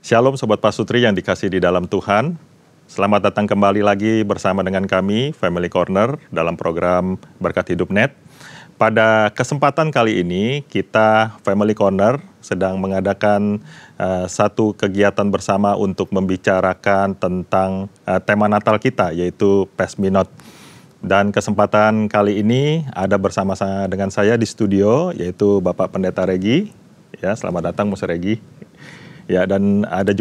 Shalom Sobat Pasutri yang dikasih di dalam Tuhan. Selamat datang kembali lagi bersama dengan kami, Family Corner, dalam program Berkat Hidup Net. Pada kesempatan kali ini, kita Family Corner sedang mengadakan satu kegiatan bersama untuk membicarakan tentang tema Natal kita, yaitu Pesminot. Dan kesempatan kali ini ada bersama dengan saya di studio, yaitu Bapak Pendeta Regi. Ya, selamat datang Mas Regi. Ya, dan ada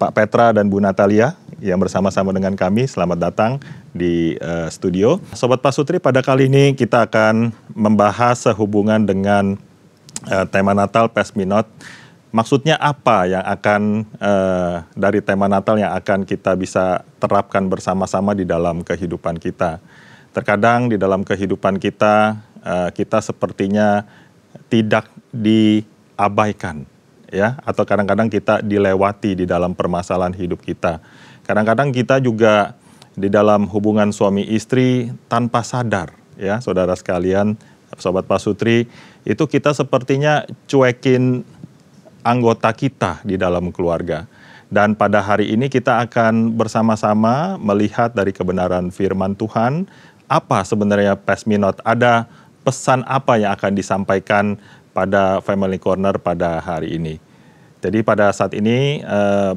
Pak Petra dan Bu Natalia yang bersama-sama dengan kami. Selamat datang di studio. Sobat Pasutri, pada kali ini kita akan membahas sehubungan dengan tema Natal Pesminot. Maksudnya apa yang akan dari tema Natal yang akan kita bisa terapkan bersama-sama di dalam kehidupan kita. Terkadang di dalam kehidupan kita, kita sepertinya tidak diabaikan. Ya, atau kadang-kadang kita dilewati di dalam permasalahan hidup kita. Kadang-kadang kita juga di dalam hubungan suami istri tanpa sadar, ya, saudara sekalian, Sobat Pasutri, itu kita sepertinya cuekin anggota kita di dalam keluarga. Dan pada hari ini kita akan bersama-sama melihat dari kebenaran firman Tuhan, apa sebenarnya Pesminot, ada pesan apa yang akan disampaikan pada Family Corner pada hari ini. Jadi pada saat ini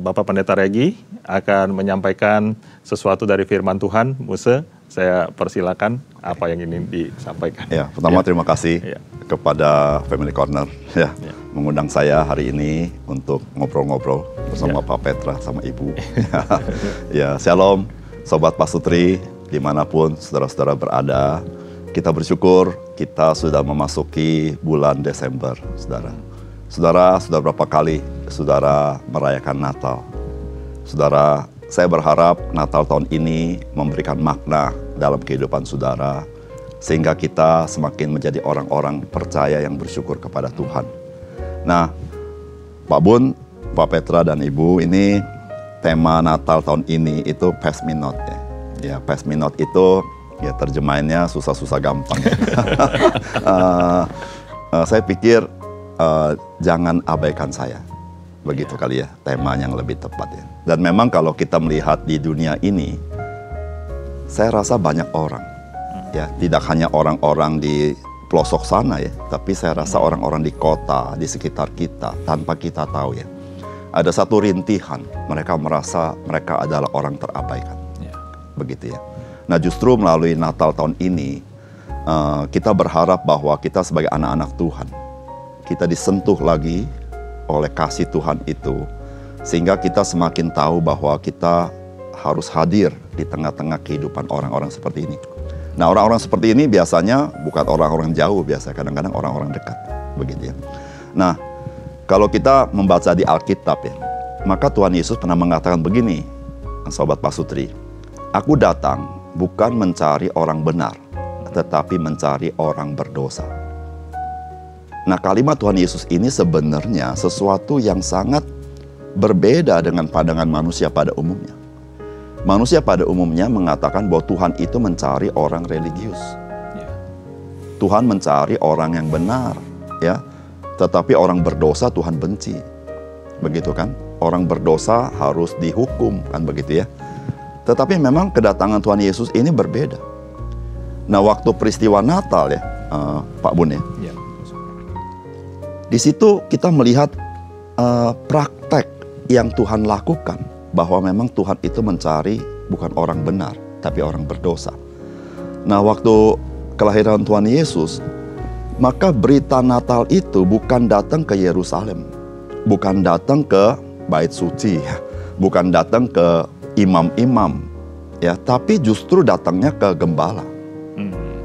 Bapak Pendeta Regi akan menyampaikan sesuatu dari firman Tuhan. Muse, saya persilakan apa yang ingin disampaikan. Ya, pertama terima kasih kepada Family Corner mengundang saya hari ini untuk ngobrol-ngobrol bersama Pak Petra sama Ibu. Ya, shalom Sobat Pasutri dimanapun saudara-saudara berada. Kita bersyukur kita sudah memasuki bulan Desember, saudara. Saudara, sudah berapa kali saudara merayakan Natal? Saudara, saya berharap Natal tahun ini memberikan makna dalam kehidupan saudara, sehingga kita semakin menjadi orang-orang percaya yang bersyukur kepada Tuhan. Nah, Pak Bun, Pak Petra, dan Ibu, ini tema Natal tahun ini itu Pesminot. Ya, Pesminot itu ya terjemahannya susah-susah gampang. Saya pikir jangan abaikan saya. Begitu kali ya, tema yang lebih tepat ya. Dan memang kalau kita melihat di dunia ini, saya rasa banyak orang. Ya, tidak hanya orang-orang di pelosok sana ya, tapi saya rasa orang-orang di kota, di sekitar kita, tanpa kita tahu ya. Ada satu rintihan, mereka merasa mereka adalah orang terabaikan. Begitu ya. Nah, justru melalui Natal tahun ini, kita berharap bahwa kita sebagai anak-anak Tuhan, kita disentuh lagi oleh kasih Tuhan itu, sehingga kita semakin tahu bahwa kita harus hadir di tengah-tengah kehidupan orang-orang seperti ini. Nah, orang-orang seperti ini biasanya bukan orang-orang jauh, biasanya kadang-kadang orang-orang dekat, begitu ya. Nah, kalau kita membaca di Alkitab ya, maka Tuhan Yesus pernah mengatakan begini, Sobat Pasutri, "Aku datang bukan mencari orang benar, tetapi mencari orang berdosa." Nah, kalimat Tuhan Yesus ini sebenarnya sesuatu yang sangat berbeda dengan pandangan manusia pada umumnya. Manusia pada umumnya mengatakan bahwa Tuhan itu mencari orang religius. Tuhan mencari orang yang benar, ya. Tetapi orang berdosa Tuhan benci. Begitu kan? Orang berdosa harus dihukum, kan begitu ya. Tetapi memang kedatangan Tuhan Yesus ini berbeda. Nah, waktu peristiwa Natal ya, Pak Bun ya. Di situ kita melihat praktek yang Tuhan lakukan, bahwa memang Tuhan itu mencari bukan orang benar, tapi orang berdosa. Nah, waktu kelahiran Tuhan Yesus, maka berita Natal itu bukan datang ke Yerusalem, bukan datang ke Bait Suci, bukan datang ke imam-imam, ya, tapi justru datangnya ke gembala,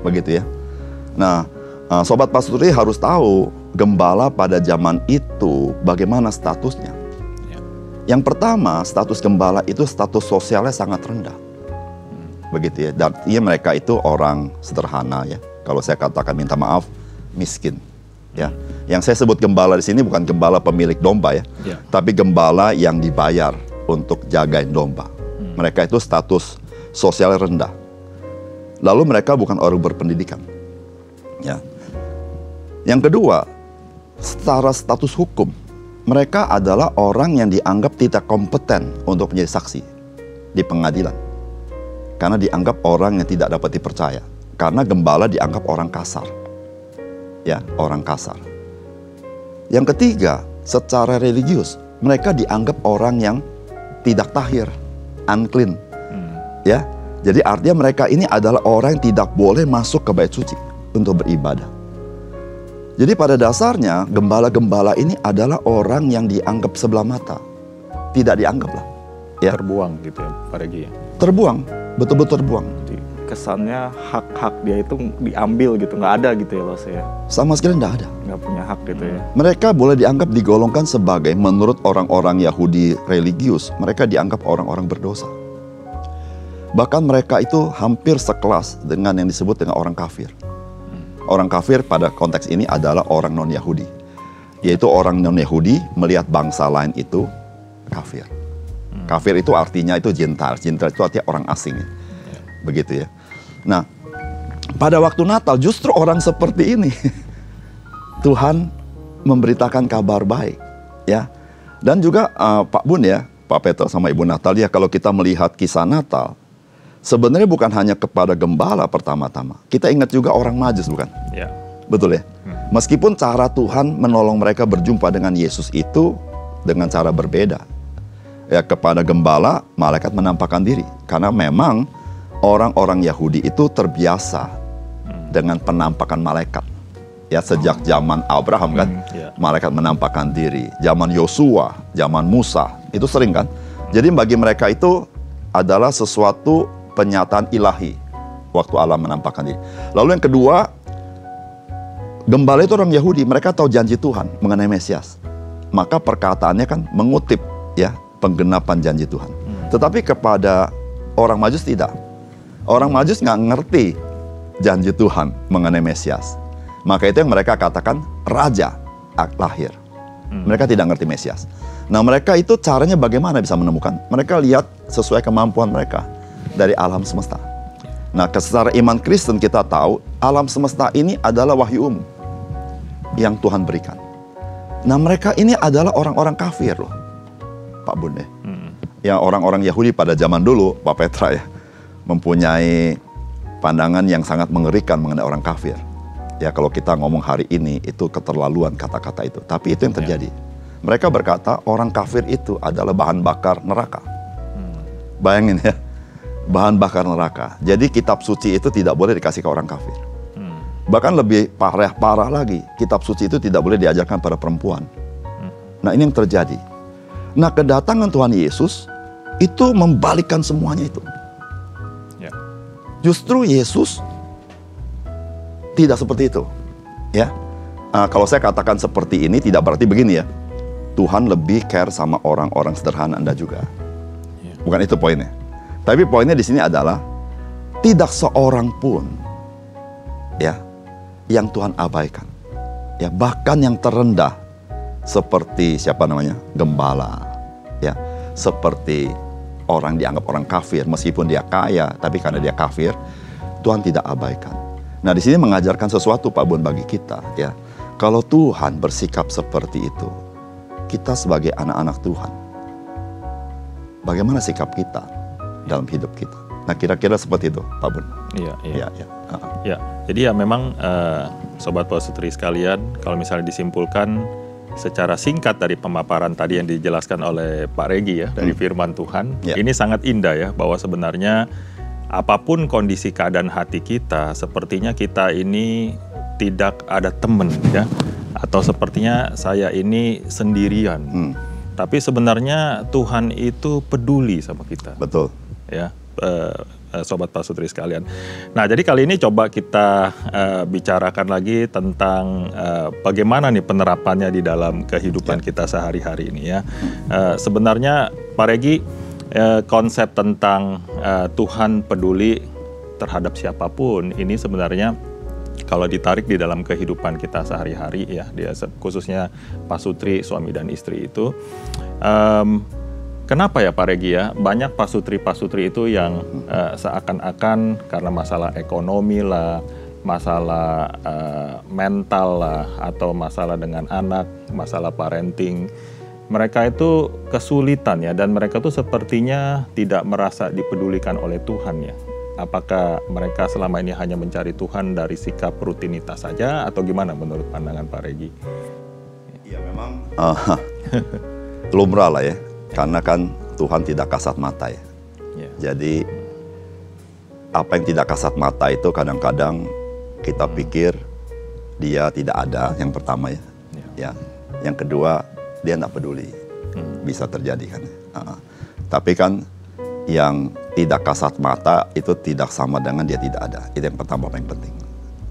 begitu ya. Nah, Sobat Pasutri harus tahu gembala pada zaman itu bagaimana statusnya. Yang pertama, status gembala itu status sosialnya sangat rendah, begitu ya. Dan mereka itu orang sederhana ya. Kalau saya katakan minta maaf, miskin. Ya, yang saya sebut gembala di sini bukan gembala pemilik domba ya, tapi gembala yang dibayar untuk jagain domba. Mereka itu status sosial rendah. Lalu mereka bukan orang berpendidikan. Ya. Yang kedua, secara status hukum, mereka adalah orang yang dianggap tidak kompeten untuk menjadi saksi di pengadilan. Karena dianggap orang yang tidak dapat dipercaya. Karena gembala dianggap orang kasar. Ya, orang kasar. Yang ketiga, secara religius, mereka dianggap orang yang tidak tahir, unclean. Ya, jadi artinya mereka ini adalah orang yang tidak boleh masuk ke bait suci untuk beribadah. Jadi pada dasarnya gembala-gembala ini adalah orang yang dianggap sebelah mata. Tidak dianggap lah. Ya. Terbuang gitu ya Pak Regi ya? Terbuang, betul-betul terbuang. Jadi kesannya hak-hak dia itu diambil gitu, nggak ada gitu ya Los ya? Sama sekali tidak ada. Nggak punya hak gitu ya? Mereka boleh dianggap digolongkan sebagai, menurut orang-orang Yahudi religius, mereka dianggap orang-orang berdosa. Bahkan mereka itu hampir sekelas dengan yang disebut dengan orang kafir. Orang kafir pada konteks ini adalah orang non-Yahudi. Yaitu orang non-Yahudi melihat bangsa lain itu kafir. Kafir itu artinya itu Gentile. Gentile itu artinya orang asing. Begitu ya. Nah, pada waktu Natal justru orang seperti ini Tuhan memberitakan kabar baik. Ya. Dan juga Pak Bun ya, Pak Peter sama Ibu Natalia, kalau kita melihat kisah Natal, sebenarnya bukan hanya kepada gembala pertama-tama. Kita ingat juga orang Majus, bukan? Ya. Betul ya? Meskipun cara Tuhan menolong mereka berjumpa dengan Yesus itu dengan cara berbeda. Ya, kepada gembala, malaikat menampakkan diri. Karena memang orang-orang Yahudi itu terbiasa dengan penampakan malaikat. Ya, sejak zaman Abraham kan, malaikat menampakkan diri. Zaman Yosua, zaman Musa, itu sering kan? Jadi bagi mereka itu adalah sesuatu penyataan ilahi waktu Allah menampakkan diri. Lalu yang kedua, gembala itu orang Yahudi, mereka tahu janji Tuhan mengenai Mesias. Maka perkataannya kan mengutip ya penggenapan janji Tuhan. Tetapi kepada orang Majus tidak. Orang Majus nggak ngerti janji Tuhan mengenai Mesias. Maka itu yang mereka katakan raja lahir. Mereka tidak ngerti Mesias. Nah, mereka itu caranya bagaimana bisa menemukan? Mereka lihat sesuai kemampuan mereka dari alam semesta. Nah, secara iman Kristen kita tahu alam semesta ini adalah wahyu umum yang Tuhan berikan. Nah, mereka ini adalah orang-orang kafir loh, Pak Bun ya. Yang orang-orang Yahudi pada zaman dulu, Pak Petra ya, mempunyai pandangan yang sangat mengerikan mengenai orang kafir. Ya, kalau kita ngomong hari ini itu keterlaluan kata-kata itu. Tapi itu yang terjadi. Mereka berkata orang kafir itu adalah bahan bakar neraka. Bayangin ya, bahan bakar neraka. Jadi kitab suci itu tidak boleh dikasih ke orang kafir. Bahkan lebih parah lagi, kitab suci itu tidak boleh diajarkan pada perempuan. Nah, ini yang terjadi. Nah, kedatangan Tuhan Yesus itu membalikkan semuanya itu. Justru Yesus tidak seperti itu. Ya, kalau saya katakan seperti ini tidak berarti begini ya. Tuhan lebih care sama orang-orang sederhana Anda juga. Bukan itu poinnya. Tapi poinnya di sini adalah tidak seorang pun ya yang Tuhan abaikan. Ya, bahkan yang terendah seperti siapa namanya? Gembala. Ya, seperti orang dianggap orang kafir meskipun dia kaya, tapi karena dia kafir, Tuhan tidak abaikan. Nah, di sini mengajarkan sesuatu Pak Bun bagi kita ya. Kalau Tuhan bersikap seperti itu, kita sebagai anak-anak Tuhan, bagaimana sikap kita dalam hidup kita? Nah, kira-kira seperti itu, Pak Bun. Iya. Ya, jadi ya memang Sobat Pasutri sekalian, kalau misalnya disimpulkan secara singkat dari pemaparan tadi yang dijelaskan oleh Pak Regi ya, dari firman Tuhan, ini sangat indah ya, bahwa sebenarnya apapun kondisi keadaan hati kita, sepertinya kita ini tidak ada teman ya, atau sepertinya saya ini sendirian. Tapi sebenarnya Tuhan itu peduli sama kita. Betul. Ya, Sobat Pasutri sekalian. Nah, jadi kali ini coba kita bicarakan lagi tentang bagaimana nih penerapannya di dalam kehidupan kita sehari-hari ini ya. Sebenarnya Pak Regi, konsep tentang Tuhan peduli terhadap siapapun ini sebenarnya kalau ditarik di dalam kehidupan kita sehari-hari ya, dia khususnya pasutri suami dan istri itu, kenapa ya Pak Regi ya, banyak pasutri-pasutri itu yang seakan-akan karena masalah ekonomi lah, masalah mental lah, atau masalah dengan anak, masalah parenting, mereka itu kesulitan ya, dan mereka tuh sepertinya tidak merasa dipedulikan oleh Tuhan ya. Apakah mereka selama ini hanya mencari Tuhan dari sikap rutinitas saja atau gimana menurut pandangan Pak Regi? Ya memang lumrah lah ya, karena kan Tuhan tidak kasat mata ya. Jadi apa yang tidak kasat mata itu kadang-kadang kita pikir dia tidak ada, yang pertama ya. Ya. Yang kedua, dia tidak peduli. Bisa terjadi kan. Tapi kan yang tidak kasat mata itu tidak sama dengan dia tidak ada. Itu yang pertama paling penting.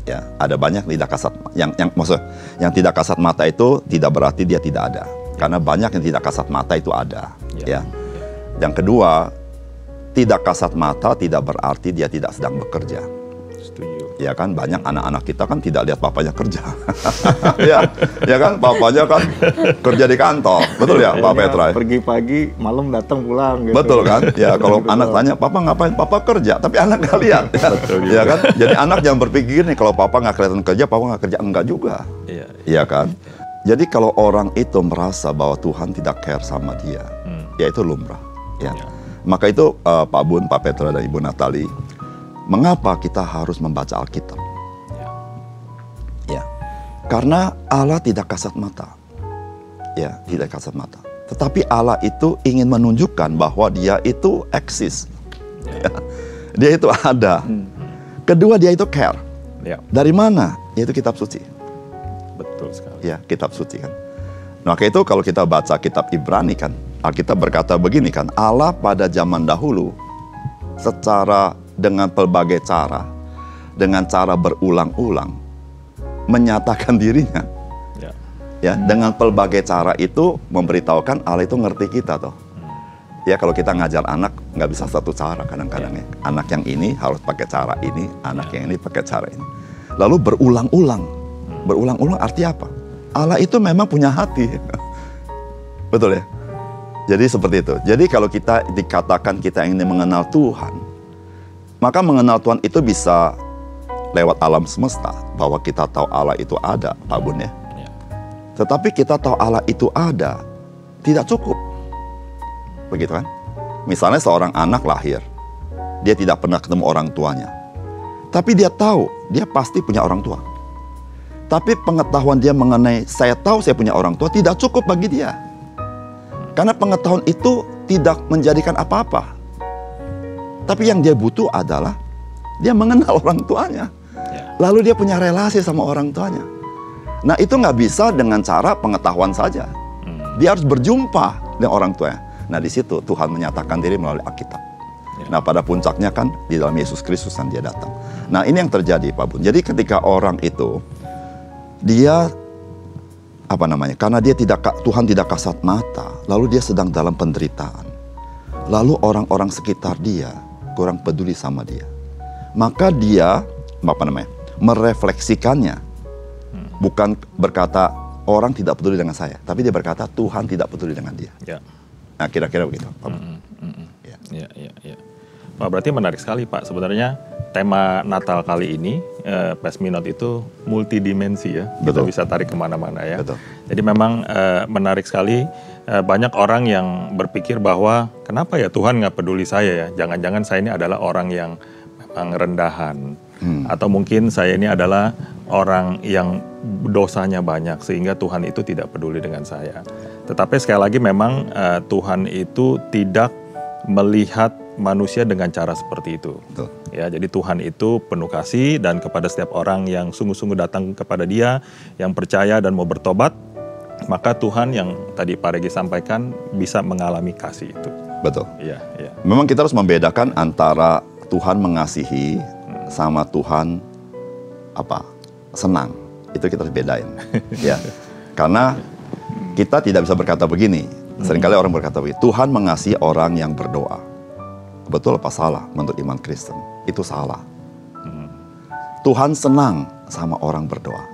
Ya, ada banyak tidak kasat yang tidak kasat mata itu tidak berarti dia tidak ada. Karena banyak yang tidak kasat mata itu ada. Ya. Yang kedua, tidak kasat mata tidak berarti dia tidak sedang bekerja. Setuju. Ya kan, banyak anak-anak kita kan tidak lihat papanya kerja. ya kan, papanya kan kerja di kantor. Betul ya, Pak Petra? Pergi pagi, malam datang pulang gitu. Betul kan? Ya, kalau anak tanya, "Papa ngapain?" "Papa kerja." Tapi anak nggak lihat. Ya kan? Jadi anak jangan berpikir nih, kalau papa nggak kelihatan kerja, papa nggak kerja. Enggak juga. Iya kan? Jadi kalau orang itu merasa bahwa Tuhan tidak care sama dia, ya itu lumrah. Ya. Maka itu Pak Bun, Pak Petra, dan Ibu Natali, mengapa kita harus membaca Alkitab? Ya, karena Allah tidak kasat mata. Ya, tidak kasat mata. Tetapi Allah itu ingin menunjukkan bahwa Dia itu eksis. Ya. Dia itu ada. Kedua, Dia itu care. Dari mana? Yaitu kitab suci. Betul sekali. Ya, kitab suci kan. Maka itu kalau kita baca kitab Ibrani kan, Alkitab berkata begini kan, Allah pada zaman dahulu secara dengan pelbagai cara, dengan cara berulang-ulang menyatakan dirinya. Ya, dengan pelbagai cara itu memberitahukan Allah itu ngerti kita toh. Ya, kalau kita ngajar anak nggak bisa satu cara kadang-kadang ya. Anak yang ini harus pakai cara ini, anak yang ini pakai cara ini. Lalu berulang-ulang. Berulang-ulang arti apa? Allah itu memang punya hati. Betul ya? Jadi seperti itu. Jadi kalau kita dikatakan kita ingin mengenal Tuhan, maka mengenal Tuhan itu bisa lewat alam semesta, bahwa kita tahu Allah itu ada, Pak Bun ya. Tetapi kita tahu Allah itu ada, tidak cukup. Begitu kan? Misalnya seorang anak lahir, dia tidak pernah ketemu orang tuanya. Tapi dia tahu, dia pasti punya orang tua. Tapi pengetahuan dia mengenai saya tahu saya punya orang tua tidak cukup bagi dia. Karena pengetahuan itu tidak menjadikan apa-apa. Tapi yang dia butuh adalah dia mengenal orang tuanya. Lalu dia punya relasi sama orang tuanya. Nah, itu nggak bisa dengan cara pengetahuan saja. Dia harus berjumpa dengan orang tuanya. Nah, di situ Tuhan menyatakan diri melalui Alkitab. Nah, pada puncaknya kan di dalam Yesus Kristus yang dia datang. Nah, ini yang terjadi, Pak Bun. Jadi ketika orang itu dia karena dia Tuhan tidak kasat mata, lalu dia sedang dalam penderitaan. Lalu orang-orang sekitar dia kurang peduli sama dia. Maka dia merefleksikannya. Bukan berkata orang tidak peduli dengan saya, tapi dia berkata Tuhan tidak peduli dengan dia. Nah, kira-kira begitu, Pak. Ya. Pak, berarti menarik sekali, Pak. Sebenarnya tema Natal kali ini, Pesminot itu multidimensi ya. Betul. Kita bisa tarik kemana-mana ya. Betul. Jadi memang menarik sekali. Banyak orang yang berpikir bahwa kenapa ya Tuhan nggak peduli saya ya. Jangan-jangan saya ini adalah orang yang memang rendahan. Atau mungkin saya ini adalah orang yang dosanya banyak sehingga Tuhan itu tidak peduli dengan saya. Tetapi sekali lagi memang Tuhan itu tidak melihat manusia dengan cara seperti itu. Betul. Ya, jadi Tuhan itu penuh kasih dan kepada setiap orang yang sungguh-sungguh datang kepada Dia, yang percaya dan mau bertobat, maka Tuhan yang tadi Pak Regi sampaikan bisa mengalami kasih itu. Betul. Iya. Memang kita harus membedakan antara Tuhan mengasihi sama Tuhan senang. Itu kita harus bedain. Ya. Karena kita tidak bisa berkata begini. Seringkali orang berkata begini, Tuhan mengasihi orang yang berdoa. Betul apa salah menurut iman Kristen? Itu salah. Tuhan senang sama orang berdoa.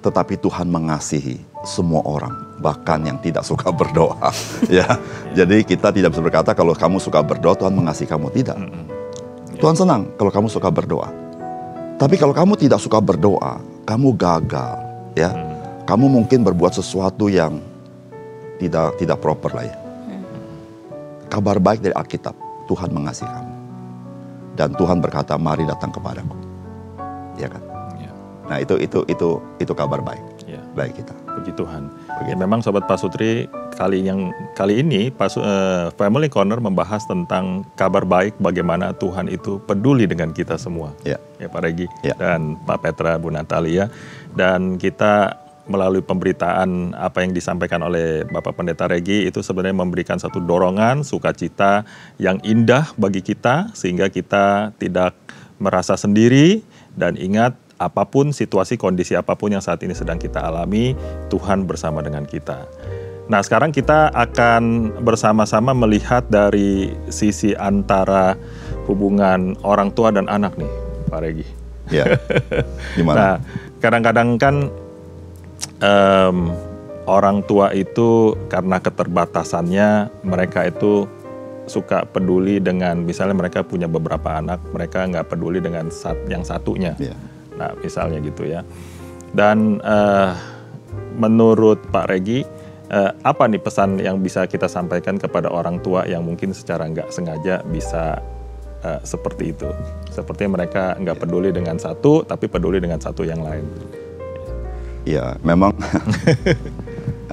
Tetapi Tuhan mengasihi semua orang, bahkan yang tidak suka berdoa. Ya. Jadi kita tidak bisa berkata kalau kamu suka berdoa Tuhan mengasihi kamu, tidak. Tuhan senang kalau kamu suka berdoa. Tapi kalau kamu tidak suka berdoa, kamu gagal, ya. Kamu mungkin berbuat sesuatu yang tidak proper lah ya. Kabar baik dari Alkitab, Tuhan mengasihi kamu. Dan Tuhan berkata, mari datang kepadaku. Ya kan? Ya. Nah itu kabar baik. Ya. Baik kita. Puji Tuhan. Ya, memang Sobat Pasutri, kali ini Family Corner membahas tentang kabar baik bagaimana Tuhan itu peduli dengan kita semua. Ya, Pak Regi ya. dan Pak Petra, Bu Natalia. Dan kita melalui pemberitaan apa yang disampaikan oleh Bapak Pendeta Regi itu sebenarnya memberikan satu dorongan, sukacita yang indah bagi kita sehingga kita tidak merasa sendiri dan ingat apapun situasi kondisi apapun yang saat ini sedang kita alami, Tuhan bersama dengan kita. Nah, sekarang kita akan bersama-sama melihat dari sisi antara hubungan orang tua dan anak nih, Pak Regi. Ya. Gimana? Nah, kadang-kadang kan orang tua itu karena keterbatasannya mereka itu suka peduli dengan, misalnya mereka punya beberapa anak, mereka nggak peduli dengan yang satunya. Ya. Nah, misalnya gitu ya. Dan menurut Pak Regi, apa nih pesan yang bisa kita sampaikan kepada orang tua yang mungkin secara nggak sengaja bisa seperti itu? Sepertinya mereka nggak peduli dengan satu, tapi peduli dengan satu yang lain. Ya, memang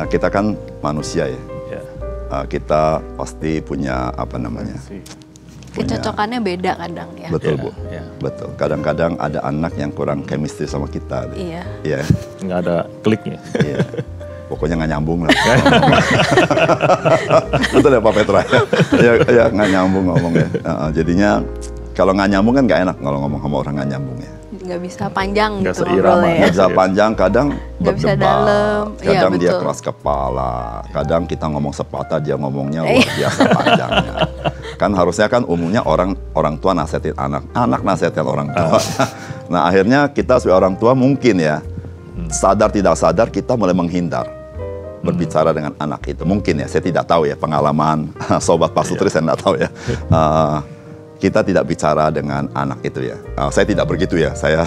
kita kan manusia ya. Ya. Kita pasti punya apa namanya? Kecocokannya beda kadang ya. Betul, Ya, Bu. ya. Betul. Kadang-kadang ada anak yang kurang chemistry sama kita. Iya. Iya. Nggak ada kliknya. Iya. Pokoknya nggak nyambung lah. Betul ya Pak Petra? Ya nggak nyambung ngomongnya. Jadinya kalau nggak nyambung kan nggak enak kalau ngomong sama orang nggak nyambung ya. Nggak bisa panjang Nggak gitu seirama. ngobrolnya ya. Nggak bisa panjang, kadang Nggak bisa berdebat. dalam. Iya, Kadang dia betul. keras kepala. Kadang kita ngomong sepatah, dia ngomongnya luar biasa panjangnya. Kan harusnya kan umumnya orang tua nasihatin anak nasihatin orang tua. Nah akhirnya kita sebagai orang tua mungkin ya, sadar tidak sadar kita mulai menghindar berbicara dengan anak itu. Mungkin ya, saya tidak tahu ya pengalaman Sobat Pasutri, saya tidak tahu ya. Kita tidak bicara dengan anak itu ya. Saya tidak begitu ya. Saya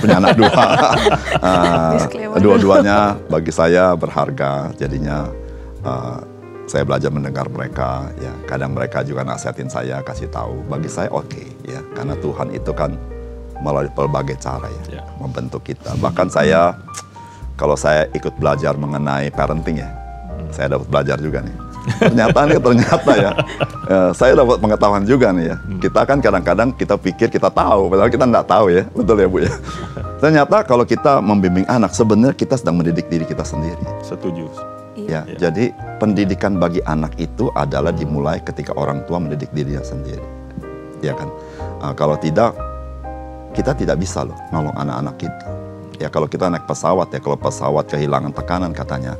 punya anak dua. Dua-duanya bagi saya berharga. Jadinya saya belajar mendengar mereka. Ya, kadang mereka juga nasihatin saya, kasih tahu. Bagi saya oke, ya. Karena Tuhan itu kan melalui berbagai cara ya, membentuk kita. Bahkan saya kalau saya ikut belajar mengenai parenting ya, saya dapat belajar juga nih. Ternyata ya, saya dapat pengetahuan juga nih ya. Kita kan kadang-kadang kita pikir kita tahu, padahal kita nggak tahu ya, betul ya Bu ya. Ternyata kalau kita membimbing anak, sebenarnya kita sedang mendidik diri kita sendiri. Setuju. Ya, jadi pendidikan bagi anak itu adalah dimulai ketika orang tua mendidik dirinya sendiri, ya kan. Kalau tidak, kita tidak bisa loh nolong anak-anak kita. Ya kalau kita naik pesawat ya, kalau pesawat kehilangan tekanan katanya,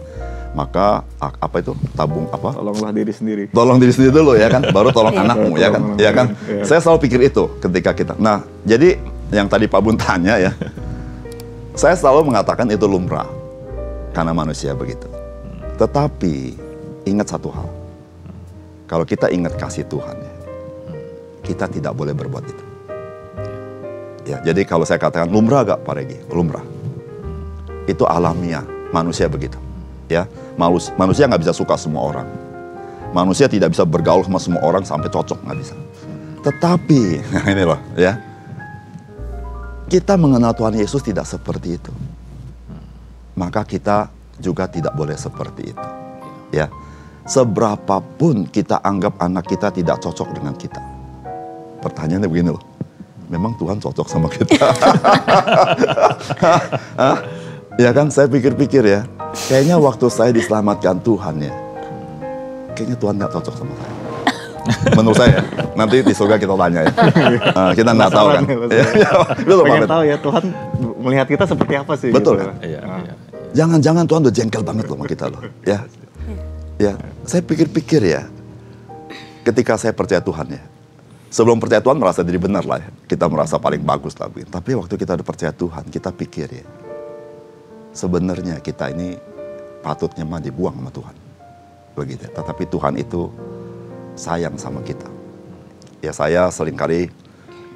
maka apa itu tabung apa? Tolonglah diri sendiri. Tolong diri sendiri dulu ya kan, baru tolong anakmu ya kan, ya kan. Iya. Saya selalu pikir itu ketika kita. Nah, jadi yang tadi Pak Bun tanya ya, saya selalu mengatakan itu lumrah karena manusia begitu. Tetapi ingat satu hal, kalau kita ingat kasih Tuhan ya, kita tidak boleh berbuat itu. Ya, jadi kalau saya katakan lumrah gak Pak Regi? Lumrah. Itu alamiah, manusia begitu. Ya, manusia nggak bisa suka semua orang. Manusia tidak bisa bergaul sama semua orang sampai cocok, nggak bisa. Tetapi, nah ini loh ya, kita mengenal Tuhan Yesus tidak seperti itu. Maka kita juga tidak boleh seperti itu. Ya, seberapapun kita anggap anak kita tidak cocok dengan kita. Pertanyaannya begini loh, memang Tuhan cocok sama kita? Ya kan, saya pikir-pikir ya, kayaknya waktu saya diselamatkan Tuhan ya, kayaknya Tuhan nggak cocok sama saya. Menurut saya, nanti di surga kita tanya ya. Kita nggak tahu kan. Pengen tahu ya Tuhan melihat kita seperti apa sih? Betul gitu. kan? Iya. Jangan-jangan Tuhan udah jengkel banget loh sama kita loh. Ya, ya. Saya pikir-pikir ya, ketika saya percaya Tuhan ya, sebelum percaya Tuhan merasa diri benar lah ya. Kita merasa paling bagus lah. Tapi waktu kita udah percaya Tuhan, kita pikir ya, sebenarnya kita ini patutnya mah dibuang sama Tuhan. Begitu. Tetapi Tuhan itu sayang sama kita. Ya saya seringkali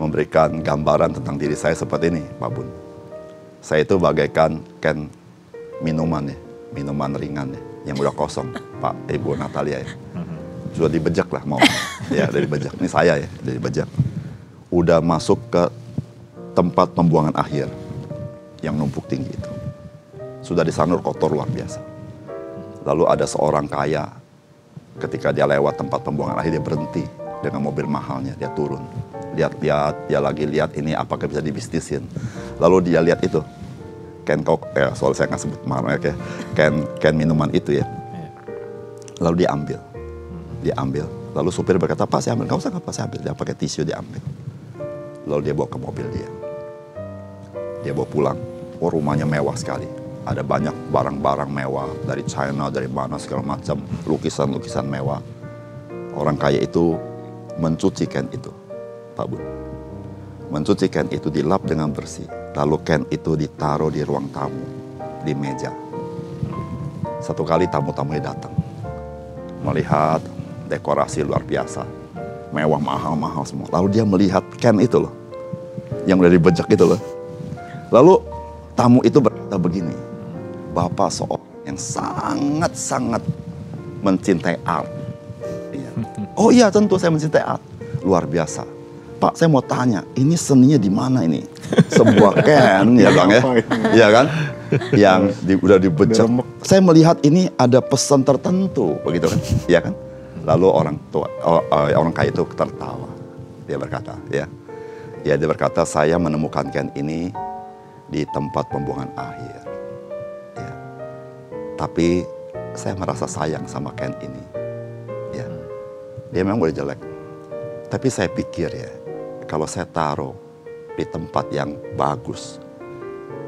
memberikan gambaran tentang diri saya seperti ini, Pak Bun. Saya itu bagaikan minuman ya, minuman ringan ya, yang udah kosong, Pak Ibu Natalia ya. Sudah dibejak lah mau. Ya, udah dibejak. Ini saya ya, udah dibejak. Udah masuk ke tempat pembuangan akhir yang numpuk tinggi itu. Sudah di sana kotor luar biasa. Lalu ada seorang kaya, ketika dia lewat tempat pembuangan akhir, dia berhenti dengan mobil mahalnya, dia turun. Lihat-lihat, dia lagi lihat ini apakah bisa dibisnisin. Lalu dia lihat itu, can coke, soal saya nggak sebut merek ya, can minuman itu ya. Lalu dia ambil. Lalu supir berkata, Pak saya ambil, nggak usah Pak saya ambil. Dia pakai tisu, dia ambil. Lalu dia bawa ke mobil dia. Dia bawa pulang. Oh rumahnya mewah sekali. Ada banyak barang-barang mewah dari China, dari mana segala macam, lukisan-lukisan mewah. Orang kaya itu mencuci can itu, Pak Bun. Mencuci can itu, dilap dengan bersih. Lalu can itu ditaruh di ruang tamu, di meja. Satu kali tamu-tamunya datang, melihat dekorasi luar biasa, mewah, mahal-mahal semua. Lalu dia melihat can itu loh, yang udah dibejak itu loh. Lalu tamu itu berkata begini, Bapak seorang yang sangat-sangat mencintai art. Iya. Oh iya tentu saya mencintai art. Luar biasa. Pak saya mau tanya, ini seninya di mana ini? Sebuah can ya Bang ya. Iya kan? Yang udah dibejak. Saya melihat ini ada pesan tertentu begitu kan? Iya kan? Lalu orang kaya itu tertawa. Dia berkata, ya dia berkata saya menemukan can ini di tempat pembuangan akhir. Ya. Tapi saya merasa sayang sama can ini. Ya. Dia memang boleh jelek. Tapi saya pikir ya, kalau saya taruh di tempat yang bagus,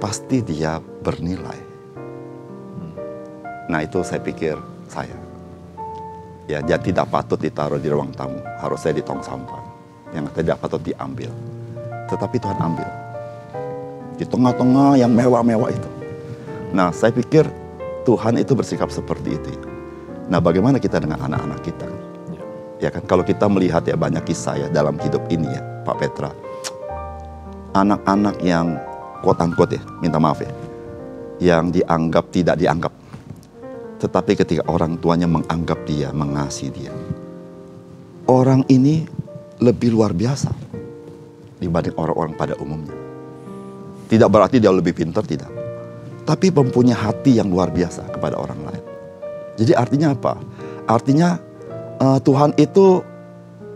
pasti dia bernilai. Nah itu saya pikir saya. Ya, dia tidak patut ditaruh di ruang tamu, harusnya di tong sampah. Yang tidak patut diambil. Tetapi Tuhan ambil. Di tengah-tengah yang mewah-mewah itu. Nah, saya pikir Tuhan itu bersikap seperti itu. Nah, bagaimana kita dengan anak-anak kita? Ya kan, kalau kita melihat ya banyak kisah ya dalam hidup ini ya, Pak Petra. Anak-anak yang quote-unquote ya, minta maaf ya, yang dianggap tidak dianggap. Tetapi ketika orang tuanya menganggap dia, mengasihi dia. Orang ini lebih luar biasa dibanding orang-orang pada umumnya. Tidak berarti dia lebih pintar, tidak. Tapi mempunyai hati yang luar biasa kepada orang lain. Jadi artinya apa? Artinya Tuhan itu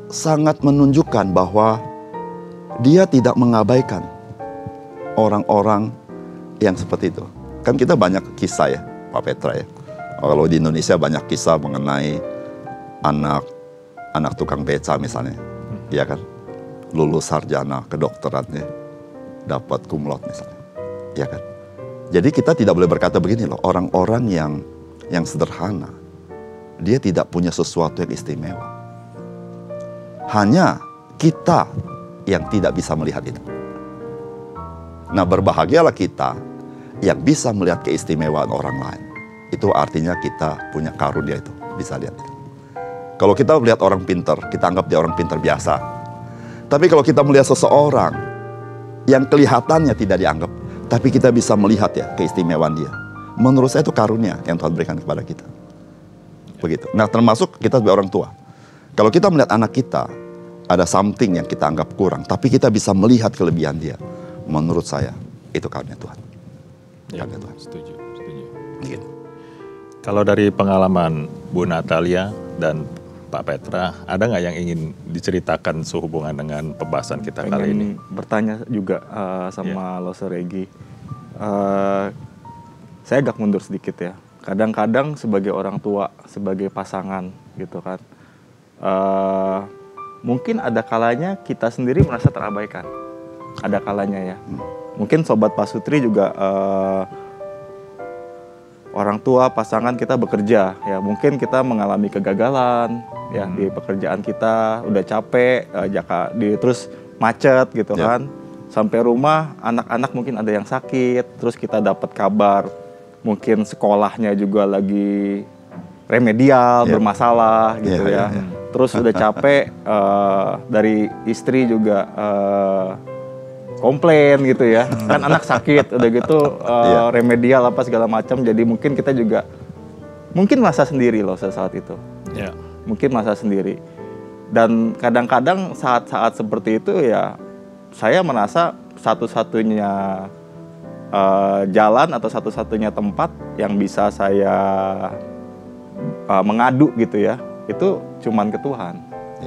sangat menunjukkan bahwa dia tidak mengabaikan orang-orang yang seperti itu. Kan kita banyak kisah ya, Pak Petra ya. Kalau di Indonesia banyak kisah mengenai anak tukang beca misalnya, ya kan, lulus sarjana kedokterannya, dapat cum laude misalnya, ya kan. Jadi kita tidak boleh berkata begini loh, orang-orang yang sederhana, dia tidak punya sesuatu yang istimewa. Hanya kita yang tidak bisa melihat itu. Nah berbahagialah kita yang bisa melihat keistimewaan orang lain. Itu artinya kita punya karunia itu, bisa lihat itu. Kalau kita melihat orang pintar, kita anggap dia orang pintar biasa. Tapi kalau kita melihat seseorang yang kelihatannya tidak dianggap, tapi kita bisa melihat ya keistimewaan dia. Menurut saya itu karunia yang Tuhan berikan kepada kita. Begitu. Nah termasuk kita sebagai orang tua. Kalau kita melihat anak kita, ada something yang kita anggap kurang, tapi kita bisa melihat kelebihan dia. Menurut saya, itu karunia Tuhan. Karunia Tuhan. Setuju. Gitu. Kalau dari pengalaman Bu Natalia dan Pak Petra, ada nggak yang ingin diceritakan sehubungan dengan pembahasan kita kali ini? Bertanya juga sama Loso Regi. Saya agak mundur sedikit ya. Kadang-kadang sebagai orang tua, sebagai pasangan gitu kan, mungkin ada kalanya kita sendiri merasa terabaikan. Ada kalanya ya. Mungkin Sobat Pasutri juga orang tua, pasangan kita bekerja, ya mungkin kita mengalami kegagalan, ya di pekerjaan kita, udah capek, terus macet gitu kan, sampai rumah anak-anak mungkin ada yang sakit, terus kita dapat kabar, mungkin sekolahnya juga lagi remedial, bermasalah gitu ya, terus udah capek, dari istri juga komplain gitu ya, kan anak sakit, udah gitu remedial apa segala macam, jadi mungkin kita juga mungkin merasa sendiri loh saat itu. Ya. Mungkin merasa sendiri. Dan kadang-kadang saat-saat seperti itu ya saya merasa satu-satunya jalan atau satu-satunya tempat yang bisa saya mengadu gitu ya, itu cuman ke Tuhan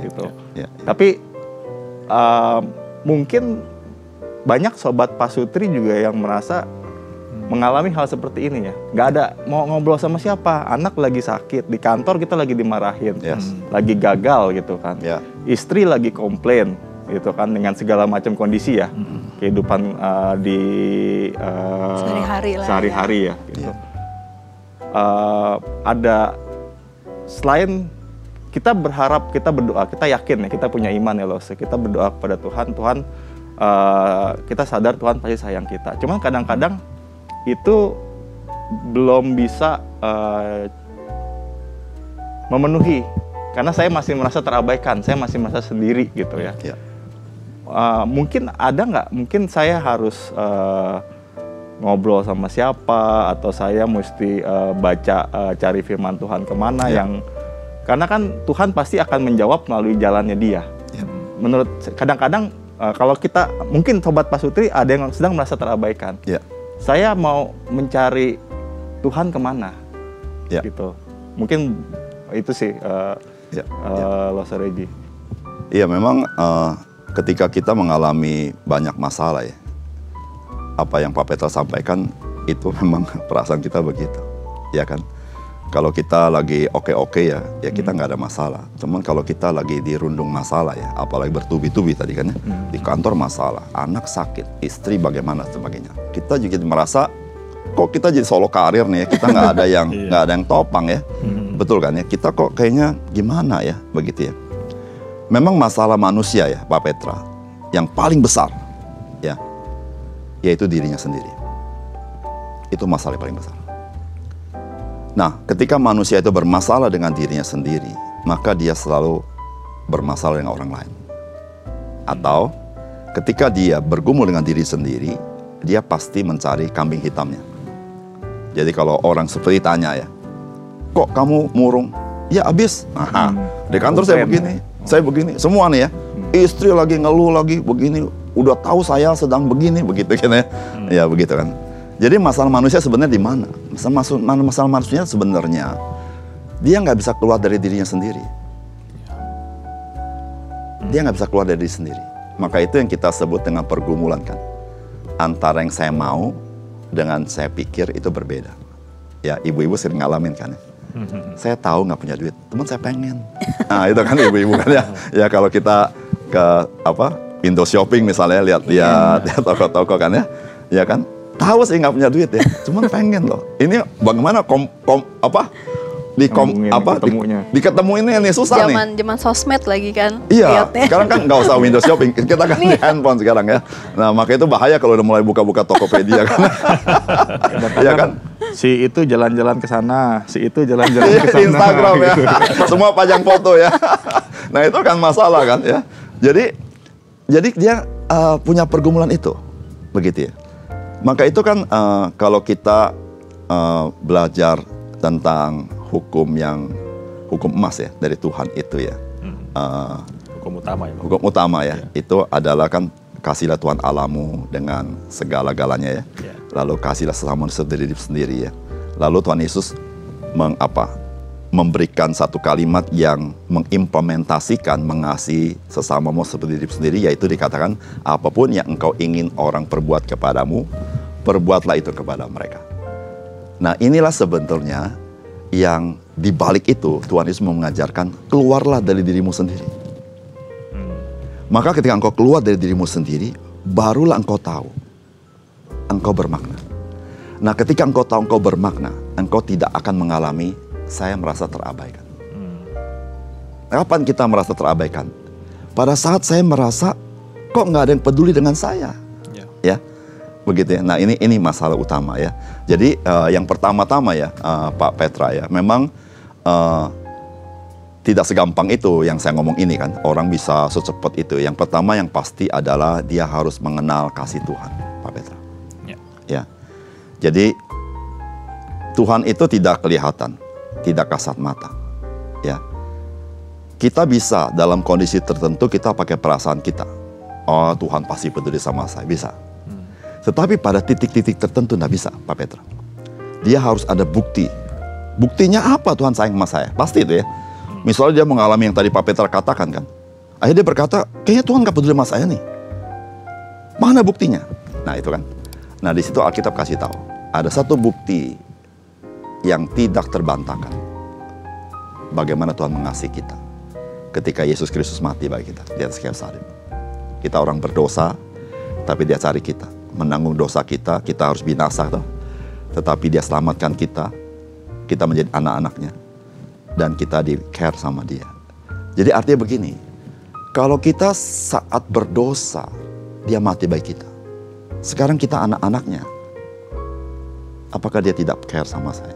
gitu. Tapi mungkin banyak sobat pasutri juga yang merasa mengalami hal seperti ini ya. Nggak ada mau ngobrol sama siapa, anak lagi sakit, di kantor kita lagi dimarahin, lagi gagal gitu kan. Istri lagi komplain gitu kan dengan segala macam kondisi ya, kehidupan di sehari-hari ya gitu. Ada selain kita berharap, kita berdoa, kita yakin ya, kita punya iman ya loh. Kita berdoa kepada Tuhan, kita sadar Tuhan pasti sayang kita. Cuman kadang-kadang itu belum bisa memenuhi, karena saya masih merasa terabaikan, saya masih merasa sendiri gitu ya. Mungkin ada nggak? Mungkin saya harus ngobrol sama siapa, atau saya mesti cari firman Tuhan kemana yang, karena kan Tuhan pasti akan menjawab melalui jalannya Dia. Menurut kadang-kadang kalau kita mungkin sobat pasutri ada yang sedang merasa terabaikan. Saya mau mencari Tuhan kemana? Gitu. Mungkin itu sih, Loster Regi. Iya, memang ketika kita mengalami banyak masalah ya, apa yang Pak Petra sampaikan itu memang perasaan kita begitu, ya kan? Kalau kita lagi oke-oke ya kita nggak ada masalah. Cuman kalau kita lagi dirundung masalah ya, apalagi bertubi-tubi tadi kan ya, di kantor masalah, anak sakit, istri bagaimana sebagainya. Kita juga merasa kok kita jadi solo karir nih ya, kita nggak ada yang nggak ada yang topang ya, betul kan ya? Kita kok kayaknya gimana ya begitu ya? Memang masalah manusia ya Pak Petra yang paling besar ya, yaitu dirinya sendiri. Itu masalah yang paling besar. Nah, ketika manusia itu bermasalah dengan dirinya sendiri, maka dia selalu bermasalah dengan orang lain. Atau ketika dia bergumul dengan diri sendiri, dia pasti mencari kambing hitamnya. Jadi kalau orang seperti tanya ya, kok kamu murung? Ya habis. Di kantor saya begini, semua nih ya. Istri lagi ngeluh lagi begini, udah tahu saya sedang begini, begitu kan ya. Ya begitu kan. Jadi masalah manusia sebenarnya di mana? Masalah manusia sebenarnya dia nggak bisa keluar dari dirinya sendiri. Dia nggak bisa keluar dari diri sendiri. Maka itu yang kita sebut dengan pergumulan kan. Antara yang saya mau dengan saya pikir itu berbeda. Ya ibu-ibu sering ngalamin kan ya. Saya tahu nggak punya duit, teman saya pengen. Nah itu kan ibu-ibu kan ya. Ya kalau kita ke window shopping misalnya, lihat toko-toko kan ya. Ya kan. Tahu sih nggak punya duit ya, cuman pengen loh. Ini bagaimana diketemuinnya ini susah nih. Zaman sosmed lagi kan. Iya, sekarang kan nggak usah window shopping, kita kan di handphone sekarang ya. Nah maka itu bahaya kalau udah mulai buka-buka Tokopedia kan. Iya kan. Si itu jalan-jalan ke sana, si itu jalan-jalan ke sana. Instagram ya, gitu. semua pajang foto ya. Nah itu kan masalah kan ya. Jadi dia punya pergumulan itu, begitu ya. Maka itu kan kalau kita belajar tentang hukum emas ya dari Tuhan itu ya. Hukum utama ya. Hukum utama ya. Itu adalah kan kasihlah Tuhan Allahmu dengan segala-galanya ya. Lalu kasihlah sesama sendiri ya. Lalu Tuhan Yesus memberikan satu kalimat yang mengimplementasikan mengasihi sesamamu seperti diri sendiri, yaitu dikatakan apapun yang engkau ingin orang perbuat kepadamu, perbuatlah itu kepada mereka. Nah inilah sebetulnya yang dibalik itu Tuhan Yesus mengajarkan keluarlah dari dirimu sendiri. Maka ketika engkau keluar dari dirimu sendiri, barulah engkau tahu engkau bermakna. Nah ketika engkau tahu engkau bermakna, engkau tidak akan mengalami saya merasa terabaikan. Kapan kita merasa terabaikan? Pada saat saya merasa kok nggak ada yang peduli dengan saya, ya, begitu ya. Nah ini masalah utama ya. Jadi yang pertama-tama ya Pak Petra ya, memang tidak segampang itu yang saya ngomong ini kan. Orang bisa secepat itu. Yang pertama yang pasti adalah dia harus mengenal kasih Tuhan, Pak Petra. Ya. Jadi Tuhan itu tidak kelihatan. tidak kasat mata. Ya. Kita bisa dalam kondisi tertentu kita pakai perasaan kita. Oh, Tuhan pasti peduli sama saya, bisa. Tetapi pada titik-titik tertentu tidak bisa, Pak Petra. Dia harus ada bukti. Buktinya apa Tuhan sayang sama saya? Pasti itu ya. Misalnya dia mengalami yang tadi Pak Petra katakan kan. Akhirnya dia berkata, kayaknya Tuhan gak peduli sama saya nih. Mana buktinya? Nah itu kan. Nah di situ Alkitab kasih tahu. Ada satu bukti yang tidak terbantahkan. Bagaimana Tuhan mengasihi kita. Ketika Yesus Kristus mati bagi kita di atas kayu salib. Kita orang berdosa, tapi dia cari kita. Menanggung dosa kita, kita harus binasa. Toh. Tetapi dia selamatkan kita. Kita menjadi anak-anaknya. Dan kita di care sama dia. Jadi artinya begini. Kalau kita saat berdosa, dia mati bagi kita. Sekarang kita anak-anaknya. Apakah dia tidak care sama saya?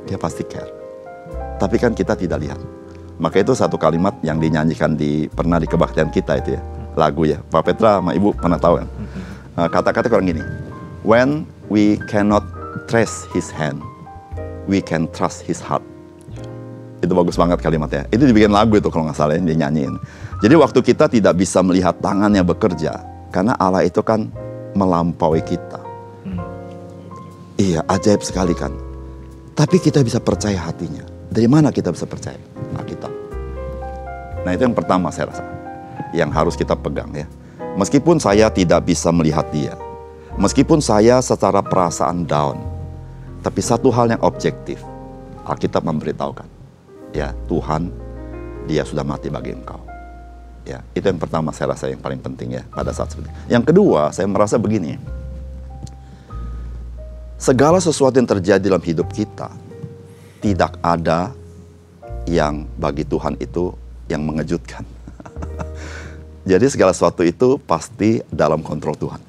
Dia pasti care. Tapi kan kita tidak lihat. Maka itu satu kalimat yang dinyanyikan pernah di kebaktian kita itu ya. Lagu ya. Pak Petra sama Ibu pernah tahu kan? Kata-kata kurang gini. When we cannot trace his hand, we can trust his heart. Itu bagus banget kalimatnya. Itu dibikin lagu itu kalau nggak salah yang dinyanyiin. Jadi waktu kita tidak bisa melihat tangannya bekerja, karena Allah itu kan melampaui kita. Iya, ajaib sekali kan. Tapi kita bisa percaya hatinya. Dari mana kita bisa percaya? Alkitab. Nah itu yang pertama saya rasa. Yang harus kita pegang ya. Meskipun saya tidak bisa melihat dia. Meskipun saya secara perasaan down. Tapi satu hal yang objektif. Alkitab memberitahukan. Ya Tuhan, dia sudah mati bagi engkau. Ya, itu yang pertama saya rasa yang paling penting ya pada saat seperti itu. Yang kedua, saya merasa begini. Segala sesuatu yang terjadi dalam hidup kita, tidak ada yang bagi Tuhan itu yang mengejutkan. Jadi segala sesuatu itu pasti dalam kontrol Tuhan.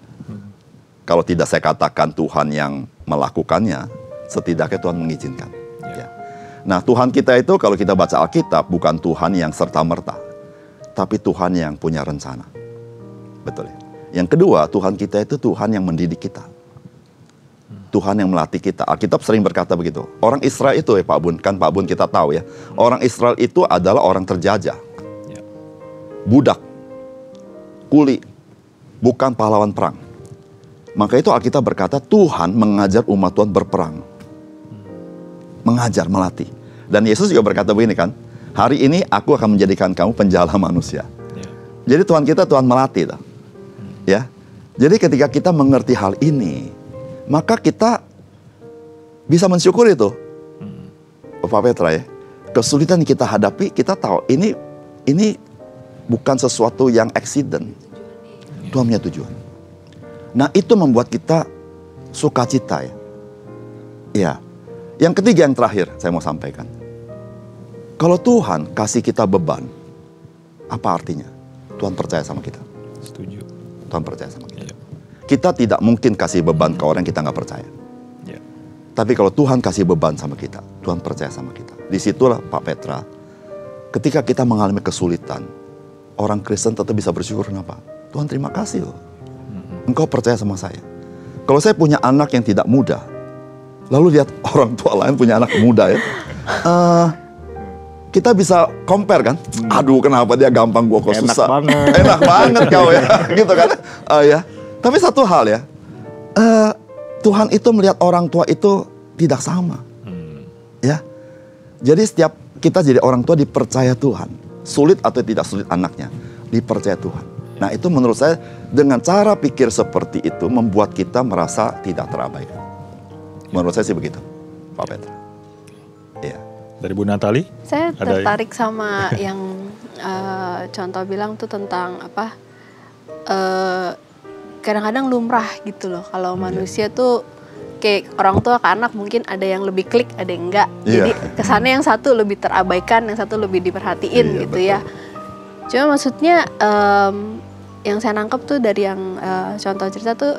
Kalau tidak saya katakan Tuhan yang melakukannya, setidaknya Tuhan mengizinkan. Ya. Nah Tuhan kita itu kalau kita baca Alkitab bukan Tuhan yang serta-merta. Tapi Tuhan yang punya rencana. Betul ya. Yang kedua, Tuhan kita itu Tuhan yang mendidik kita. Tuhan yang melatih kita. Alkitab sering berkata begitu. Orang Israel itu ya Pak Bun, kan Pak Bun kita tahu ya. Orang Israel itu adalah orang terjajah. Budak. Kuli. Bukan pahlawan perang. Maka itu Alkitab berkata Tuhan mengajar umat Tuhan berperang. Mengajar, melatih. Dan Yesus juga berkata begini kan. Hari ini aku akan menjadikan kamu penjala manusia. Jadi Tuhan kita Tuhan melatih. Ya. Jadi ketika kita mengerti hal ini, maka kita bisa mensyukuri itu. Pak Petra ya. Kesulitan yang kita hadapi, kita tahu ini bukan sesuatu yang accident. Tuhan punya tujuan. Nah, itu membuat kita sukacita ya. Ya. Yang ketiga yang terakhir saya mau sampaikan. Kalau Tuhan kasih kita beban, apa artinya? Tuhan percaya sama kita. Setuju. Tuhan percaya sama kita. Kita tidak mungkin kasih beban ke orang yang kita nggak percaya. Tapi kalau Tuhan kasih beban sama kita, Tuhan percaya sama kita. Disitulah Pak Petra, ketika kita mengalami kesulitan, orang Kristen tetap bisa bersyukur kenapa? Tuhan terima kasih loh. Engkau percaya sama saya. Kalau saya punya anak yang tidak muda, lalu lihat orang tua lain punya anak muda ya. Kita bisa compare kan? Aduh kenapa dia gampang gua kok susah. Enak banget. Enak banget kau ya. Gitu kan? Ya. Tapi satu hal ya. Tuhan itu melihat orang tua itu tidak sama. Ya. Jadi setiap kita jadi orang tua dipercaya Tuhan. Sulit atau tidak sulit anaknya, dipercaya Tuhan. Nah itu menurut saya dengan cara pikir seperti itu membuat kita merasa tidak terabaikan. Menurut saya sih begitu, Pak Petra. Iya. Dari Bu Natali? Saya tertarik sama yang contoh bilang tuh tentang apa? Kadang-kadang lumrah gitu loh. Kalau manusia tuh kayak orang tua ke anak mungkin ada yang lebih klik, ada yang enggak. Jadi kesannya yang satu lebih terabaikan, yang satu lebih diperhatiin gitu betul. Ya. Cuma maksudnya yang saya nangkep tuh dari yang contoh cerita tuh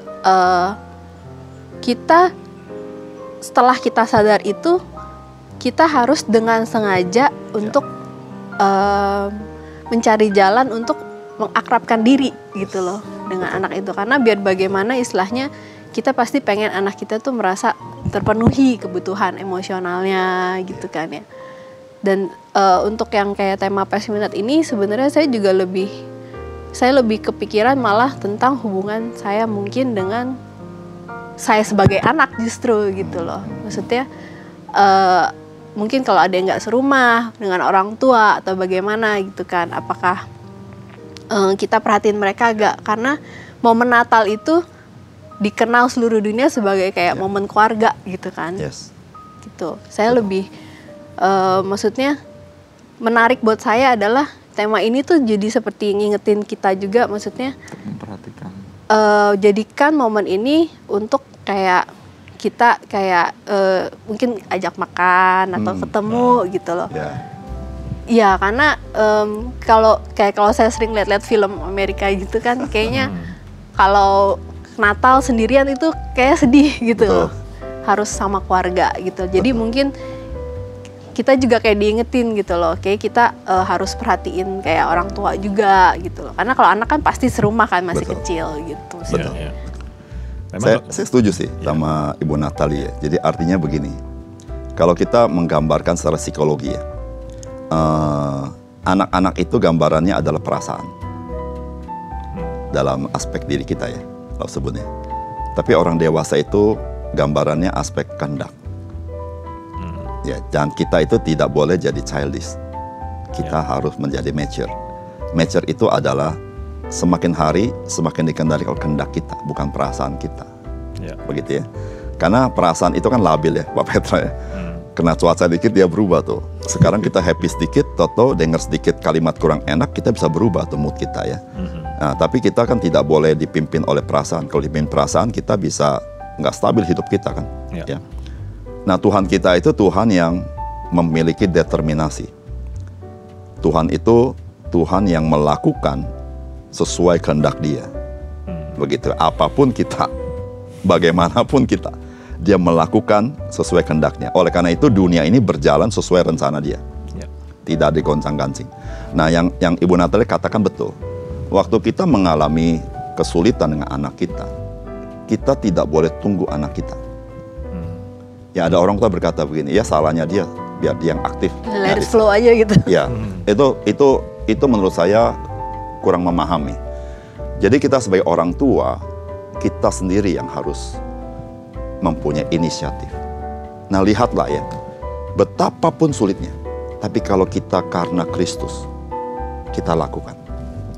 kita setelah kita sadar itu kita harus dengan sengaja untuk mencari jalan untuk mengakrabkan diri gitu loh dengan anak itu. Karena biar bagaimana istilahnya kita pasti pengen anak kita tuh merasa terpenuhi kebutuhan emosionalnya gitu kan ya. Dan untuk yang kayak tema Past Minute ini sebenarnya saya lebih kepikiran malah tentang hubungan saya mungkin dengan saya sebagai anak justru gitu loh. Maksudnya mungkin kalau ada yang nggak serumah dengan orang tua atau bagaimana gitu kan, apakah kita perhatiin mereka gak? Karena momen Natal itu dikenal seluruh dunia sebagai kayak momen keluarga gitu kan. Yes. Gitu. Saya lebih maksudnya menarik buat saya adalah tema ini tuh jadi seperti ngingetin kita juga, maksudnya Memperhatikan. jadikan momen ini untuk kayak kita kayak mungkin ajak makan atau ketemu gitu loh. Iya, karena kalau saya sering lihat-lihat film Amerika gitu kan, kayaknya kalau Natal sendirian itu kayak sedih gitu loh. Harus sama keluarga gitu. Jadi mungkin kita juga kayak diingetin gitu loh, kayak kita harus perhatiin kayak orang tua juga gitu loh. Karena kalau anak kan pasti serumah kan, masih kecil gitu. Betul. Ya. Saya setuju sih sama Ibu Natalie ya. Jadi artinya begini, kalau kita menggambarkan secara psikologi ya, anak-anak itu gambarannya adalah perasaan dalam aspek diri kita ya, kalau sebutnya. Tapi orang dewasa itu gambarannya aspek kehendak. Ya, dan kita itu tidak boleh jadi childish. Kita harus menjadi mature. Mature itu adalah semakin hari semakin dikendalikan kehendak kita, bukan perasaan kita. Begitu ya. Karena perasaan itu kan labil ya, Pak Petra ya. Kena cuaca dikit dia berubah tuh. Sekarang kita happy sedikit, toto dengar sedikit kalimat kurang enak, kita bisa berubah tuh mood kita ya. Nah, tapi kita kan tidak boleh dipimpin oleh perasaan. Kalau dipimpin perasaan kita bisa nggak stabil hidup kita kan. Ya. Nah, Tuhan kita itu Tuhan yang memiliki determinasi. Tuhan itu Tuhan yang melakukan sesuai kehendak Dia. Begitu, apapun kita, bagaimanapun kita, Dia melakukan sesuai kehendaknya. Oleh karena itu dunia ini berjalan sesuai rencana Dia. Tidak digoncang-gancing. Nah, yang Ibu Natalie katakan betul. Waktu kita mengalami kesulitan dengan anak kita tidak boleh tunggu anak kita. Ya, ada orang tua berkata begini, ya salahnya dia, biar dia yang aktif. Let it flow aja gitu. Ya, itu menurut saya kurang memahami. Jadi kita sebagai orang tua, kita sendiri yang harus mempunyai inisiatif. Nah, lihatlah ya, betapapun sulitnya, tapi kalau kita karena Kristus, kita lakukan,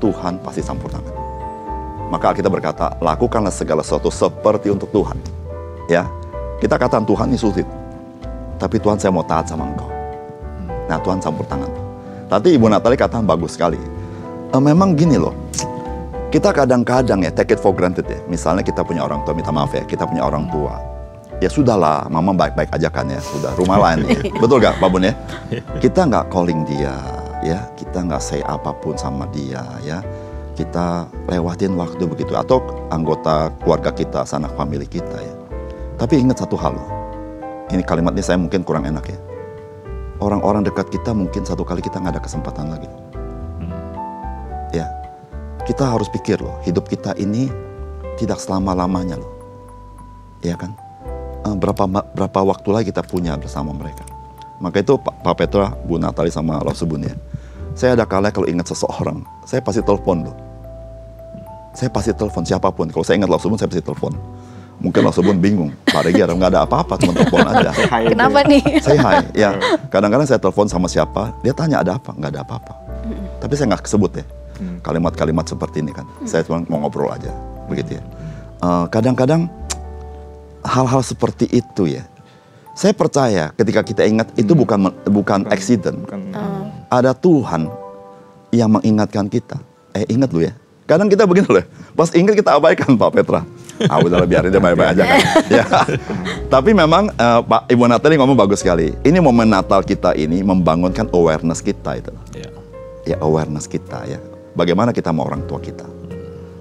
Tuhan pasti campur tangan. Maka kita berkata, lakukanlah segala sesuatu seperti untuk Tuhan. Ya, kita katakan Tuhan ini sulit, tapi Tuhan saya mau taat sama Engkau. Nah, Tuhan campur tangan. Tadi Ibu Natalie katakan bagus sekali. Memang gini loh, kita kadang-kadang ya take it for granted ya. Misalnya kita punya orang tua, minta maaf ya, kita punya orang tua. Ya sudahlah, mama baik-baik aja kan ya, sudah rumah lain ya. Betul gak Pak Bun ya? Kita nggak calling dia, ya kita nggak say apapun sama dia ya. Kita lewatin waktu begitu, atau anggota keluarga kita, sanak famili kita ya. Tapi ingat satu hal loh, ini kalimatnya saya mungkin kurang enak ya. Orang-orang dekat kita mungkin satu kali kita nggak ada kesempatan lagi. Ya, kita harus pikir loh, hidup kita ini tidak selama-lamanya loh. Ya kan? Berapa waktu lagi kita punya bersama mereka. Maka itu Pak Petra, Bu Natalie sama Law Subun ya. Saya ada kala kalau ingat seseorang, saya pasti telepon loh. Saya pasti telepon siapapun. Kalau saya ingat Law Subun, saya pasti telepon. Mungkin Law Subun bingung, Pak Regi nggak ada apa-apa, cuma telepon aja. Kenapa nih? Saya hai, ya. Kadang-kadang saya telepon sama siapa, dia tanya ada apa, nggak ada apa-apa. Tapi saya nggak sebut ya, kalimat-kalimat seperti ini kan. Saya cuma mau ngobrol aja, begitu ya. Kadang-kadang hal-hal seperti itu ya. Saya percaya ketika kita ingat itu bukan accident. Ada Tuhan yang mengingatkan kita. Ingat lu ya. Kadang kita begini loh, pas ingat kita abaikan Pak Petra. Udahlah biarin dia baik-baik aja kan. Ya. Tapi memang Pak Ibu Natalie ngomong bagus sekali. Ini momen Natal kita ini membangunkan awareness kita itu. Ya, awareness kita ya. Bagaimana kita sama orang tua kita.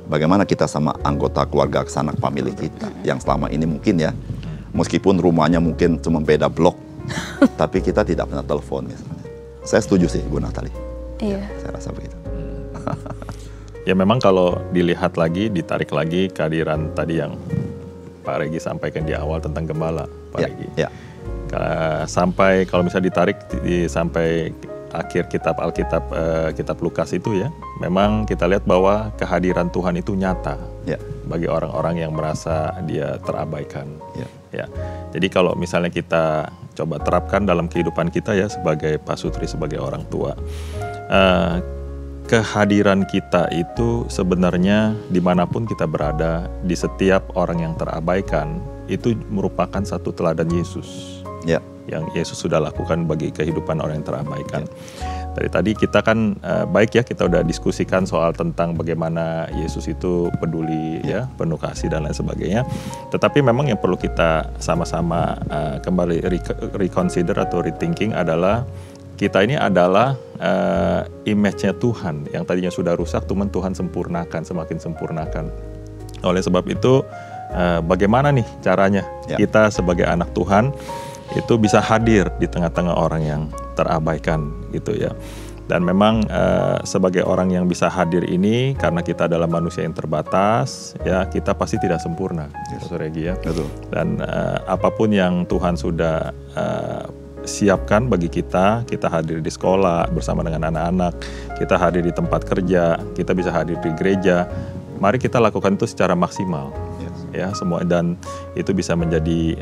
Bagaimana kita sama anggota keluarga sanak famili kita yang selama ini mungkin ya, meskipun rumahnya mungkin cuma beda blok, tapi kita tidak pernah telepon misalnya. Saya setuju sih Bu Natalie. Iya. Ya, saya rasa begitu. Ya memang kalau dilihat lagi, ditarik lagi kehadiran tadi yang Pak Regi sampaikan di awal tentang gembala, Pak Regi. Sampai kalau misalnya ditarik sampai akhir kitab Alkitab, kitab Lukas itu ya, memang kita lihat bahwa kehadiran Tuhan itu nyata bagi orang-orang yang merasa dia terabaikan. Ya, jadi kalau misalnya kita coba terapkan dalam kehidupan kita ya sebagai Pak Sutri, sebagai orang tua, kehadiran kita itu sebenarnya dimanapun kita berada, di setiap orang yang terabaikan, itu merupakan satu teladan Yesus. Yang Yesus sudah lakukan bagi kehidupan orang yang terabaikan. Dari tadi kita kan baik ya, kita udah diskusikan soal tentang bagaimana Yesus itu peduli ya, penuh kasih dan lain sebagainya. Tetapi memang yang perlu kita sama-sama kembali reconsider atau rethinking adalah kita ini adalah image-nya Tuhan yang tadinya sudah rusak, Tuhan sempurnakan, semakin sempurnakan. Oleh sebab itu bagaimana nih caranya kita sebagai anak Tuhan itu bisa hadir di tengah-tengah orang yang terabaikan gitu ya. Dan memang sebagai orang yang bisa hadir ini, karena kita adalah manusia yang terbatas ya, kita pasti tidak sempurna, Pak Regi ya. Dan apapun yang Tuhan sudah siapkan bagi kita hadir di sekolah bersama dengan anak-anak, kita hadir di tempat kerja, kita bisa hadir di gereja. Mari kita lakukan itu secara maksimal. Ya, semua, dan itu bisa menjadi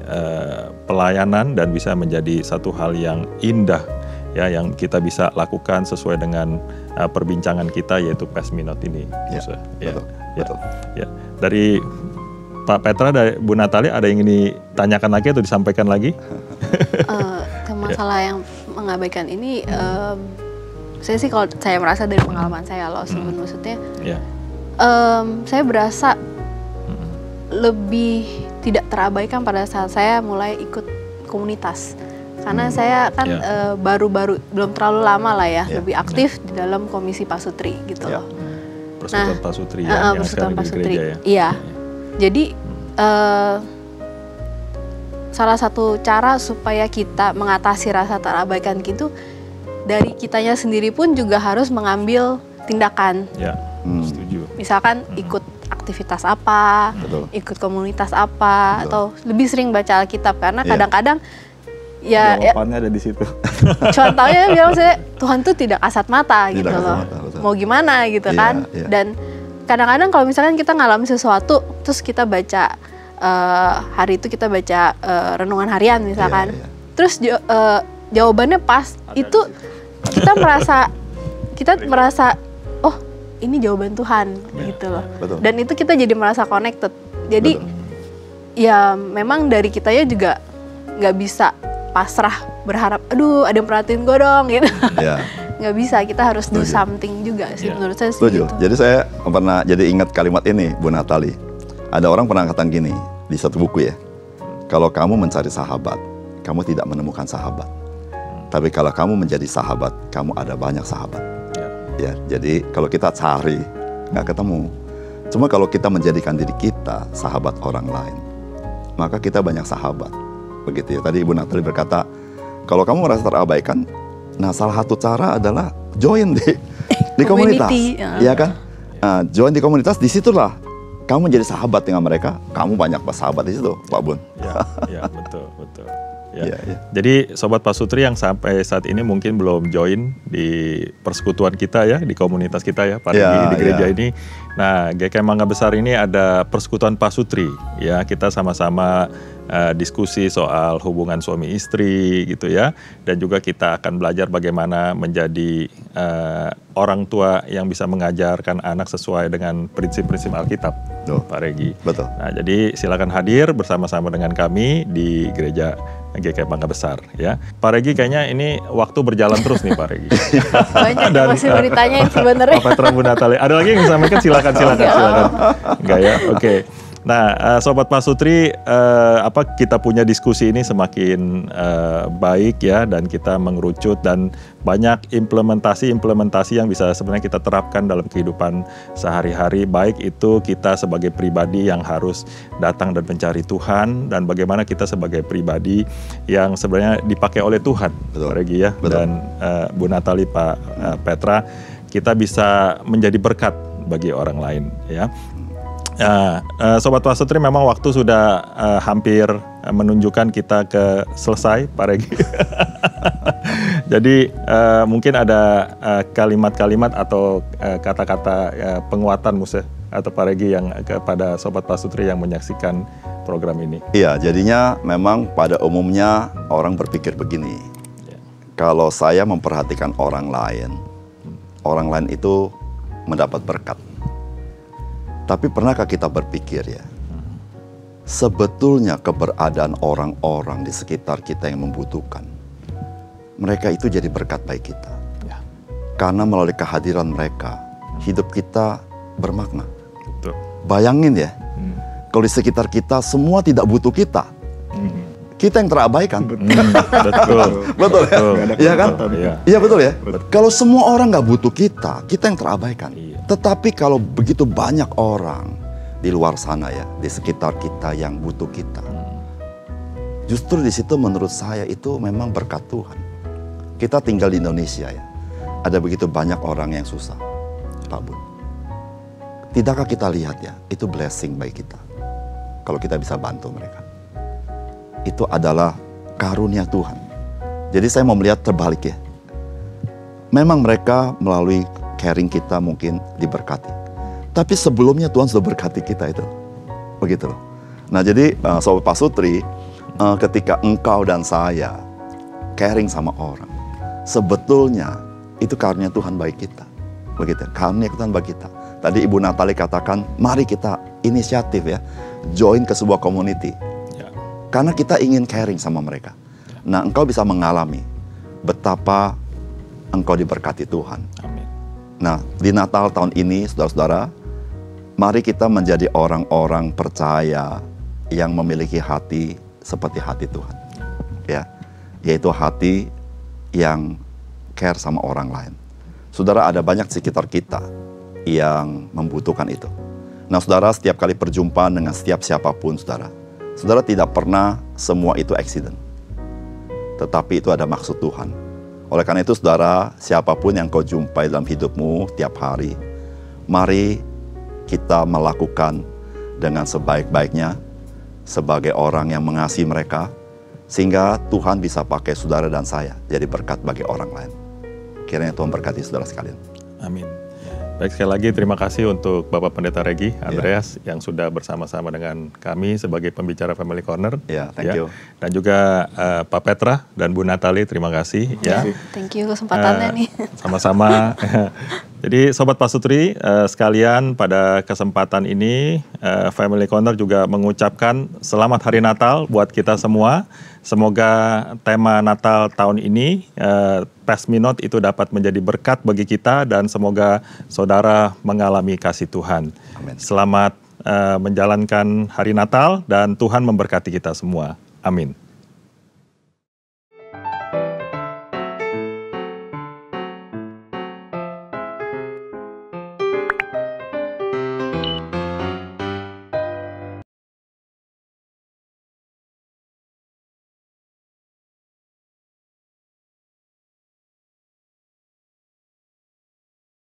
pelayanan dan bisa menjadi satu hal yang indah ya, yang kita bisa lakukan sesuai dengan perbincangan kita, yaitu Pes Minot ini. Betul. Dari Pak Petra, dari Bu Natali, ada yang ingin ditanyakan lagi atau disampaikan lagi? Masalah yang mengabaikan ini, saya sih kalau saya merasa dari pengalaman saya loh, maksudnya saya berasa lebih tidak terabaikan pada saat saya mulai ikut komunitas. Karena saya kan baru-baru, belum terlalu lama lah ya, lebih aktif di dalam komisi Pak Sutri gitu loh. Persekutuan Pak Sutri ya, yang Persekutuan Pak Sutri. Ya. Iya. Jadi salah satu cara supaya kita mengatasi rasa terabaikan gitu, dari kitanya sendiri pun juga harus mengambil tindakan. Setuju. Misalkan ikut aktivitas apa, ikut komunitas apa, atau lebih sering baca Alkitab, karena kadang-kadang jawabannya ada di situ. Contohnya bilang saya, Tuhan tuh tidak kasat mata gitu loh. Mau gimana gitu kan. Dan kadang-kadang kalau misalkan kita ngalamin sesuatu, terus kita baca hari itu kita baca renungan harian misalkan, terus jawabannya pas, itu kita merasa oh ini jawaban Tuhan gitu loh. Dan itu kita jadi merasa connected. Jadi ya memang dari kitanya juga nggak bisa pasrah berharap, aduh ada yang perhatiin gue dong gitu. Nggak bisa, kita harus do something juga sih menurut saya. Setuju. Gitu. Jadi saya pernah jadi ingat kalimat ini, Bu Natali. Ada orang pernah katakan gini di satu buku ya, kalau kamu mencari sahabat, kamu tidak menemukan sahabat. Tapi kalau kamu menjadi sahabat, kamu ada banyak sahabat. Ya, jadi kalau kita cari nggak ketemu. Cuma kalau kita menjadikan diri kita sahabat orang lain, maka kita banyak sahabat. Begitu ya. Tadi Ibu Natali berkata, kalau kamu merasa terabaikan, nah salah satu cara adalah join di komunitas, ya kan? Join di komunitas, disitulah kamu menjadi sahabat dengan mereka. Kamu banyak sahabat di situ, Pak Bun. Ya, betul. Jadi Sobat Pak Sutri yang sampai saat ini mungkin belum join di persekutuan kita ya, di komunitas kita ya, Pak Regi di gereja ini. Nah, GKM Mangga Besar ini ada persekutuan Pak Sutri ya, kita sama-sama diskusi soal hubungan suami istri gitu ya, dan juga kita akan belajar bagaimana menjadi orang tua yang bisa mengajarkan anak sesuai dengan prinsip-prinsip Alkitab, Pak Regi. Betul. Nah, jadi silakan hadir bersama-sama dengan kami di gereja GKM Mangga Besar ya. Pak Regi, kayaknya ini waktu berjalan terus nih Pak Regi. Banyak dan masih beritanya sebenarnya. Pak Petra, Bu Natali, ada lagi yang disampaikan? Silakan. Enggak ya, oke. Nah, Sobat Pak Sutri, kita punya diskusi ini semakin baik ya, dan kita mengerucut dan banyak implementasi yang bisa sebenarnya kita terapkan dalam kehidupan sehari-hari, baik itu kita sebagai pribadi yang harus datang dan mencari Tuhan, dan bagaimana kita sebagai pribadi yang sebenarnya dipakai oleh Tuhan, Pak Regi ya. Dan Bu Natali, Pak Petra, kita bisa menjadi berkat bagi orang lain ya. Ya, Sobat Pasutri, memang waktu sudah hampir menunjukkan kita ke selesai, Pak Regi. Jadi mungkin ada kalimat-kalimat atau kata-kata penguatan Musa atau Pak Regi yang kepada Sobat Pasutri yang menyaksikan program ini. Iya, jadinya memang pada umumnya orang berpikir begini. Kalau saya memperhatikan orang lain itu mendapat berkat. Tapi pernahkah kita berpikir ya, sebetulnya keberadaan orang-orang di sekitar kita yang membutuhkan, mereka itu jadi berkat bagi kita. Ya. Karena melalui kehadiran mereka, hidup kita bermakna. Betul. Bayangin ya, kalau di sekitar kita semua tidak butuh kita, kita yang terabaikan. Betul. Betul ya? Iya kan? Iya. Iya betul ya? Kalau semua orang nggak butuh kita, kita yang terabaikan. Iya. Tetapi kalau begitu banyak orang di luar sana ya, di sekitar kita yang butuh kita, justru di situ menurut saya itu memang berkat Tuhan. Kita tinggal di Indonesia ya, ada begitu banyak orang yang susah, Pak Bun. Tidakkah kita lihat ya, itu blessing bagi kita. Kalau kita bisa bantu mereka. Itu adalah karunia Tuhan. Jadi saya mau melihat terbalik ya. Memang mereka melalui caring kita mungkin diberkati. Tapi sebelumnya Tuhan sudah berkati kita itu. Begitu loh. Nah jadi Sobat Pasutri, ketika engkau dan saya caring sama orang, sebetulnya itu karunia Tuhan bagi kita. Begitu, karunia Tuhan bagi kita. Tadi Ibu Natali katakan, mari kita inisiatif ya, join ke sebuah community. Karena kita ingin caring sama mereka. Nah, engkau bisa mengalami betapa engkau diberkati Tuhan. Amin. Nah, di Natal tahun ini, saudara-saudara, mari kita menjadi orang-orang percaya yang memiliki hati seperti hati Tuhan. Ya, yaitu hati yang care sama orang lain. Saudara, ada banyak di sekitar kita yang membutuhkan itu. Nah, saudara, setiap kali perjumpaan dengan setiap siapapun, saudara tidak pernah semua itu accident. Tetapi itu ada maksud Tuhan. Oleh karena itu, saudara, siapapun yang kau jumpai dalam hidupmu tiap hari, mari kita melakukan dengan sebaik-baiknya sebagai orang yang mengasihi mereka, sehingga Tuhan bisa pakai saudara dan saya jadi berkat bagi orang lain. Kiranya Tuhan berkati saudara sekalian. Amin. Baik, sekali lagi terima kasih untuk Bapak Pendeta Regi Andreas yang sudah bersama-sama dengan kami sebagai pembicara Family Corner. Thank you. Dan juga Pak Petra dan Bu Natali, terima kasih. Thank you kesempatannya nih. Sama-sama. Jadi Sobat Pasutri sekalian, pada kesempatan ini Family Corner juga mengucapkan selamat Hari Natal buat kita semua. Semoga tema Natal tahun ini, Pasminot, itu dapat menjadi berkat bagi kita dan semoga saudara mengalami kasih Tuhan. Amin. Selamat menjalankan Hari Natal dan Tuhan memberkati kita semua. Amin.